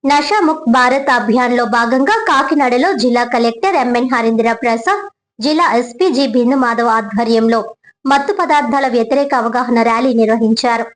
నషాముక్త్ భారత్ అభియాన్ లో భాగంగా కాకినాడలో జిల్లా కలెక్టర్ ఎంఎన్ హరీంద్ర ప్రసాద్, జిల్లా ఎస్పీ జి బిందు మాధవ్ ఆధ్వర్యంలో మత్తు పదార్థాల వ్యతిరేక అవగాహన ర్యాలీ నిర్వహించారు.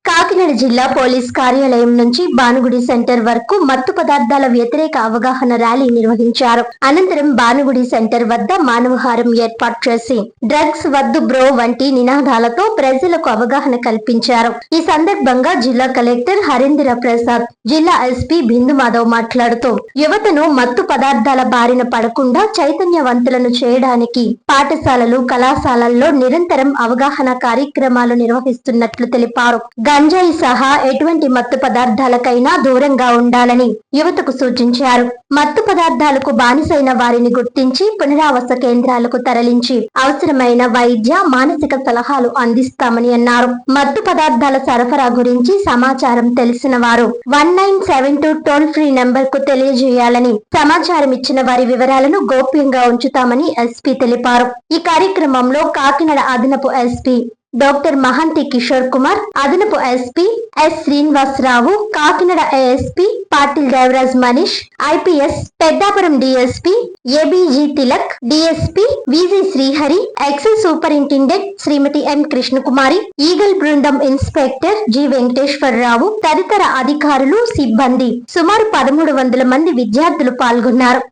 కాకినాడ జిల్లా పోలీస్ కార్యాలయం నుంచి భానుగుడి సెంటర్ వరకు మత్తు పదార్థాల వ్యతిరేక అవగాహన ర్యాలీ నిర్వహించారు. అనంతరం భానుగుడి సెంటర్ వద్ద మానవహారం ఏర్పాటు చేసి డ్రగ్స్ వద్దు బ్రో వంటి నినాదాలతో ప్రజలకు అవగాహన కల్పించారు. ఈ సందర్భంగా జిల్లా కలెక్టర్ హరీంద్ర ప్రసాద్, జిల్లా ఎస్పీ బిందు మాధవ్ మాట్లాడుతూ యువతను మత్తు పదార్థాల బారిన పడకుండా చైతన్యవంతులను చేయడానికి పాఠశాలలు, కళాశాలల్లో నిరంతరం అవగాహన కార్యక్రమాలు నిర్వహిస్తున్నట్లు తెలిపారు. గంజాయి సహా ఎటువంటి మత్తు పదార్థాలకైనా దూరంగా ఉండాలని యువతకు సూచించారు. మత్తు పదార్థాలకు బానిసైన వారిని గుర్తించి పునరావాస కేంద్రాలకు తరలించి అవసరమైన వైద్య, మానసిక సలహాలు అందిస్తామని అన్నారు. మత్తు పదార్థాల సరఫరా గురించి సమాచారం తెలిసిన వారు 1972 టోల్ ఫ్రీ నెంబర్ కు తెలియజేయాలని, సమాచారం ఇచ్చిన వారి వివరాలను గోప్యంగా ఉంచుతామని ఎస్పీ తెలిపారు. ఈ కార్యక్రమంలో కాకినాడ అదనపు ఎస్పీ డాక్టర్ మహంతి కిషోర్ కుమార్, అదనపు SP S Srinivasarao, Kakinada ASP Patil Devaraj Manish, IPS Peddapuram DSP ABG Tilak, DSP VG Srihari, excise superintendent Shrimati M Krishnakumari, eagle బృందం ఇన్స్పెక్టర్ జి వెంకటేశ్వరరావు తదితర అధికారులు, సిబ్బంది సుమారు 1300 మంది విద్యార్థులు పాల్గొన్నారు.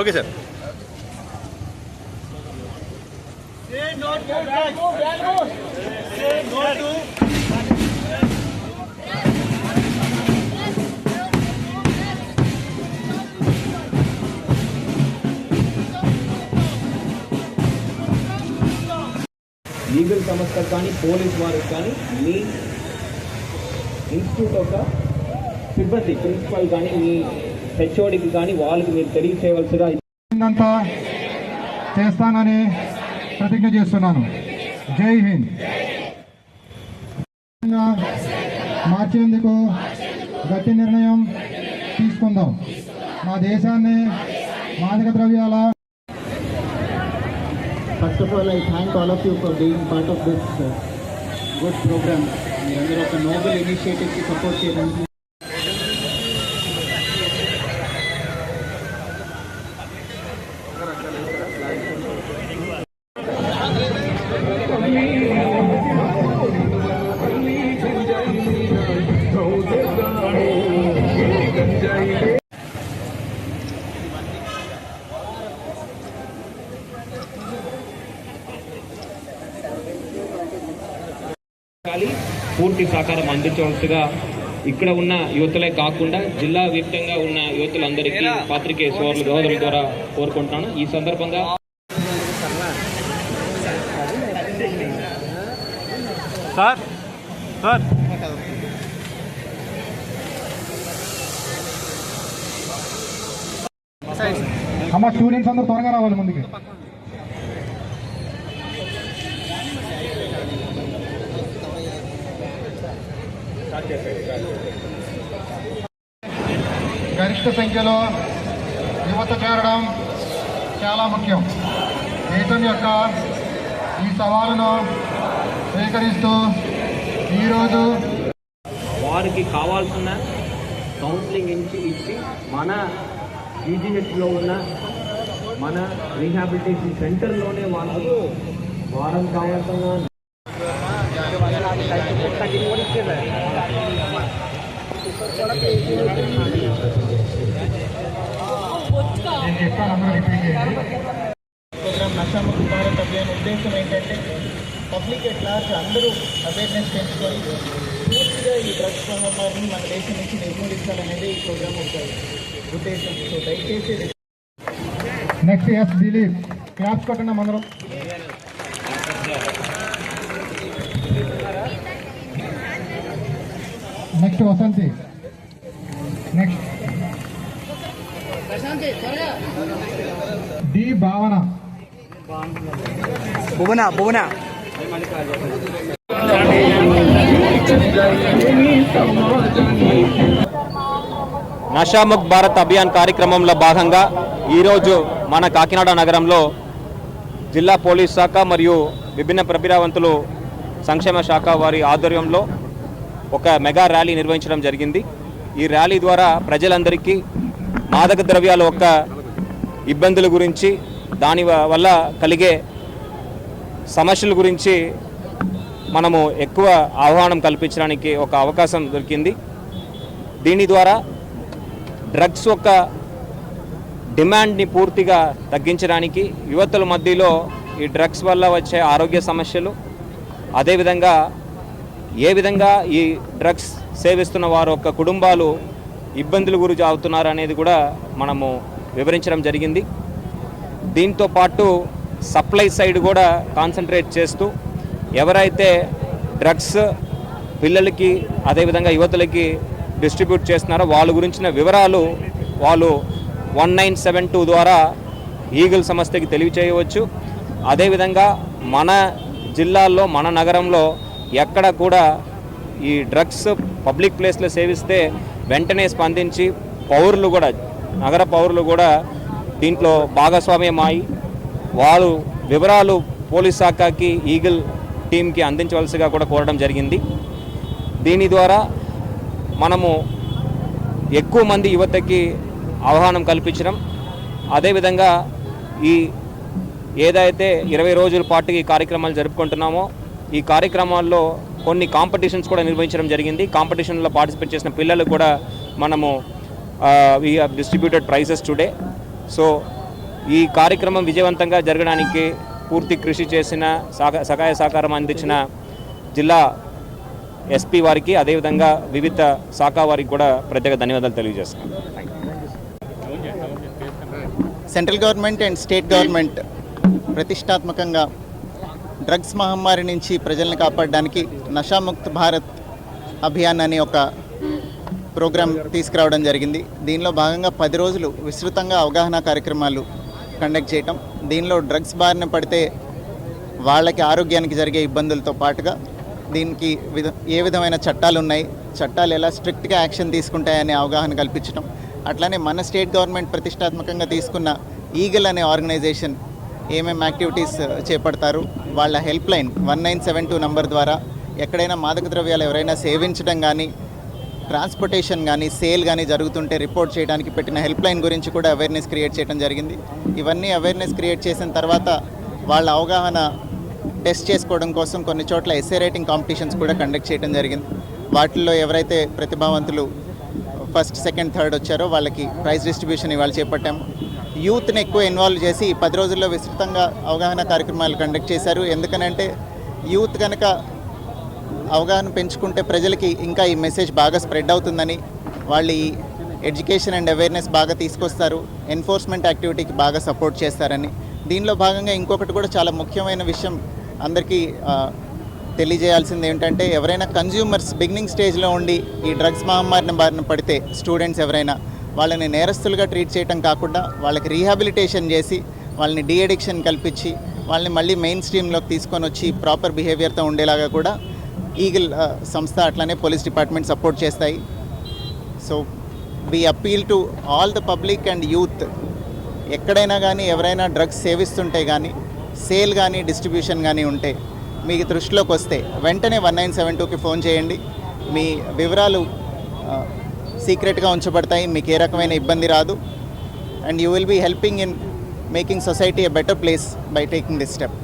Okay sir. లీగల్ సంస్థలు కానీ, పోలీస్ వారికి కానీ, మీ ఇన్స్టిట్యూట్ యొక్క సిబ్బంది, ప్రిన్సిపల్ కానీ, మీ హెచ్ఓడికి కానీ వాళ్ళకి మీరు తెలియచేయవలసిగా చేస్తానని ప్రతిజ్ఞ చేస్తున్నాను. జై హింద్. మార్చేందుకు గట్టి నిర్ణయం తీసుకుందాం. మా దేశాన్ని మాదక ద్రవ్యాల first of all I thank all of you for being part of this good programme. మీరందరూ ఒక నోబెల్ ఇనిషియేటివ్కి సపోర్ట్ చేయడానికి పూర్తి సహకారం అందించవలసిగా ఇక్కడ ఉన్న యువతులే కాకుండా జిల్లా వ్యాప్తంగా ఉన్న యువతులందరికీ పాత్రికేయ సోదరుల సోదరుల ద్వారా కోరుకుంటున్నాను. ఈ సందర్భంగా అమ్మ స్టూడెంట్స్ అందరూ త్వరగా రావాలి ముందుకి. గరిష్ట సంఖ్యలో యువత చేరడం చాలా ముఖ్యం. దేశం యొక్క ఈ సవాలును స్వీకరిస్తూ ఈరోజు వారికి కావాల్సిన కౌన్సిలింగ్ ఇచ్చి మన జీజీహెచ్లో ఉన్న మన రీహాబిలిటేషన్ సెంటర్లోనే వాళ్ళకు వారం కావాల్సిన ప్రోగ్రామ్ నషాముక్త్ భారత్ అభియాన్ ఉద్దేశం ఏంటంటే పబ్లిక్ ఎట్ లార్జ్ అందరూ అవేర్నెస్ పెంచుకొని పూర్తిగా ఈ డ్రగ్స్ వ్యాపారాన్ని మన దేశం నుంచి నిర్మూలించాలనేది ఈ ప్రోగ్రామ్ ఒక ఉద్దేశం. సో దయచేసి నెక్స్ట్ ఎస్ దిలీప్, క్లాప్స్ కొట్టండి అందరం. నెక్స్ట్ వసంతి, నెక్స్ట్ డి భావన, భువన నషాముక్త్ భారత్ అభియాన్ కార్యక్రమంలో భాగంగా ఈరోజు మన కాకినాడ నగరంలో జిల్లా పోలీస్ శాఖ మరియు విభిన్న ప్రతిభావంతులు సంక్షేమ శాఖ వారి ఆధ్వర్యంలో ఒక మెగా ర్యాలీ నిర్వహించడం జరిగింది. ఈ ర్యాలీ ద్వారా ప్రజలందరికీ మాదక ద్రవ్యాల యొక్క ఇబ్బందుల గురించి, దాని వల్ల కలిగే సమస్యల గురించి మనము ఎక్కువ ఆహ్వానం కల్పించడానికి ఒక అవకాశం దొరికింది. దీని ద్వారా డ్రగ్స్ యొక్క డిమాండ్ని పూర్తిగా తగ్గించడానికి, యువతుల మధ్యలో ఈ డ్రగ్స్ వల్ల వచ్చే ఆరోగ్య సమస్యలు, అదేవిధంగా ఏ విధంగా ఈ డ్రగ్స్ సేవిస్తున్న వారి యొక్క కుటుంబాలు ఇబ్బందులు గురి అవుతున్నారు అనేది కూడా మనము వివరించడం జరిగింది. దీంతో పాటు సప్లై సైడ్ కూడా కాన్సన్ట్రేట్ చేస్తూ ఎవరైతే డ్రగ్స్ పిల్లలకి అదేవిధంగా యువతులకి డిస్ట్రిబ్యూట్ చేస్తున్నారో వాళ్ళ గురించిన వివరాలు వాళ్ళు 1972 ద్వారా ఈగల్ సంస్థకి తెలియచేయవచ్చు. అదేవిధంగా మన జిల్లాల్లో, మన నగరంలో ఎక్కడ కూడా ఈ డ్రగ్స్ పబ్లిక్ ప్లేస్లో సేవిస్తే వెంటనే స్పందించి పౌరులు కూడా, నగర పౌరులు కూడా దీంట్లో భాగస్వామ్యమై వారు వివరాలు పోలీస్ శాఖకి, ఈగల్ టీంకి అందించవలసిగా కూడా కోరడం జరిగింది. దీని ద్వారా మనము ఎక్కువ మంది యువతకి ఆహ్వానం కల్పించడం, అదేవిధంగా ఈ ఏదైతే 20 రోజుల పాటు ఈ కార్యక్రమాలు జరుపుకుంటున్నామో ఈ కార్యక్రమాల్లో కొన్ని కాంపిటీషన్స్ కూడా నిర్వహించడం జరిగింది. కాంపిటీషన్లో పార్టిసిపేట్ చేసిన పిల్లలు కూడా మనము we have distributed prizes today. So ఈ కార్యక్రమం విజయవంతంగా జరగడానికి పూర్తి కృషి చేసిన, సహాయ సహకారం అందించిన జిల్లా ఎస్పీ వారికి, అదేవిధంగా వివిధ శాఖ వారికి కూడా ప్రత్యేక ధన్యవాదాలు తెలియజేస్తున్నాను. Central government and state government ప్రతిష్టాత్మకంగా డ్రగ్స్ మహమ్మారి నుంచి ప్రజల్ని కాపాడడానికి నషాముక్త్ భారత్ అభియాన్ అనే ఒక ప్రోగ్రాం తీసుకురావడం జరిగింది. దీనిలో భాగంగా 10 రోజులు విస్తృతంగా అవగాహన కార్యక్రమాలు కండక్ట్ చేయటం, దీనిలో డ్రగ్స్ బారిన పడితే వాళ్ళకి ఆరోగ్యానికి జరిగే ఇబ్బందులతో పాటుగా దీనికి ఏ విధమైన చట్టాలు ఉన్నాయి, చట్టాలు ఎలా స్ట్రిక్ట్గా యాక్షన్ తీసుకుంటాయనే అవగాహన కల్పించడం, అట్లానే మన స్టేట్ గవర్నమెంట్ ప్రతిష్టాత్మకంగా తీసుకున్న ఈగల్ అనే ఆర్గనైజేషన్ ఏమేమి యాక్టివిటీస్ చేపడతారు, వాళ్ళ హెల్ప్ లైన్ 1972 నంబర్ ద్వారా ఎక్కడైనా మాదక ద్రవ్యాలు ఎవరైనా సేవించడం కానీ, ట్రాన్స్పోర్టేషన్ కానీ, సేల్ కానీ జరుగుతుంటే రిపోర్ట్ చేయడానికి పెట్టిన హెల్ప్ లైన్ గురించి కూడా అవేర్నెస్ క్రియేట్ చేయడం జరిగింది. ఇవన్నీ అవేర్నెస్ క్రియేట్ చేసిన తర్వాత వాళ్ళ అవగాహన టెస్ట్ చేసుకోవడం కోసం కొన్ని చోట్ల ఎస్ఏ రైటింగ్ కాంపిటీషన్స్ కూడా కండక్ట్ చేయడం జరిగింది. వాటిల్లో ఎవరైతే ప్రతిభావంతులు ఫస్ట్, సెకండ్, థర్డ్ వచ్చారో వాళ్ళకి ప్రైజ్ డిస్ట్రిబ్యూషన్ ఇవాళ చేపట్టాము. యూత్ని ఎక్కువ ఇన్వాల్వ్ చేసి 10 రోజుల్లో విస్తృతంగా అవగాహన కార్యక్రమాలు కండక్ట్ చేశారు. ఎందుకనంటే యూత్ కనుక అవగాహన పెంచుకుంటే ప్రజలకి ఇంకా ఈ మెసేజ్ బాగా స్ప్రెడ్ అవుతుందని, వాళ్ళు ఈ ఎడ్యుకేషన్ అండ్ అవేర్నెస్ బాగా తీసుకొస్తారు, ఎన్ఫోర్స్మెంట్ యాక్టివిటీకి బాగా సపోర్ట్ చేస్తారని. దీనిలో భాగంగా ఇంకొకటి కూడా చాలా ముఖ్యమైన విషయం అందరికీ తెలియజేయాల్సింది ఏంటంటే, ఎవరైనా కన్జ్యూమర్స్ బిగినింగ్ స్టేజ్లో ఉండి ఈ డ్రగ్స్ మహమ్మారిని బారిన పడితే స్టూడెంట్స్ ఎవరైనా వాళ్ళని నేరస్తులుగా ట్రీట్ చేయడం కాకుండా వాళ్ళకి రీహాబిలిటేషన్ చేసి వాళ్ళని డీ అడిక్షన్ కల్పించి వాళ్ళని మళ్ళీ మెయిన్ స్ట్రీమ్లోకి తీసుకొని వచ్చి ప్రాపర్ బిహేవియర్తో ఉండేలాగా కూడా ఈగల్ సంస్థ అట్లానే పోలీస్ డిపార్ట్మెంట్ సపోర్ట్ చేస్తాయి. So we appeal to all the public and youth, ఎక్కడైనా కానీ ఎవరైనా డ్రగ్స్ సేవిస్తుంటే కానీ, సేల్ కానీ, డిస్ట్రిబ్యూషన్ కానీ ఉంటే మీకు దృష్టిలోకి వస్తే వెంటనే 1972కి ఫోన్ చేయండి. మీ వివరాలు సీక్రెట్గా ఉంచబడతాయి, మీకు ఏ రకమైన ఇబ్బంది రాదు. And you will be helping in making society a better place by taking this step.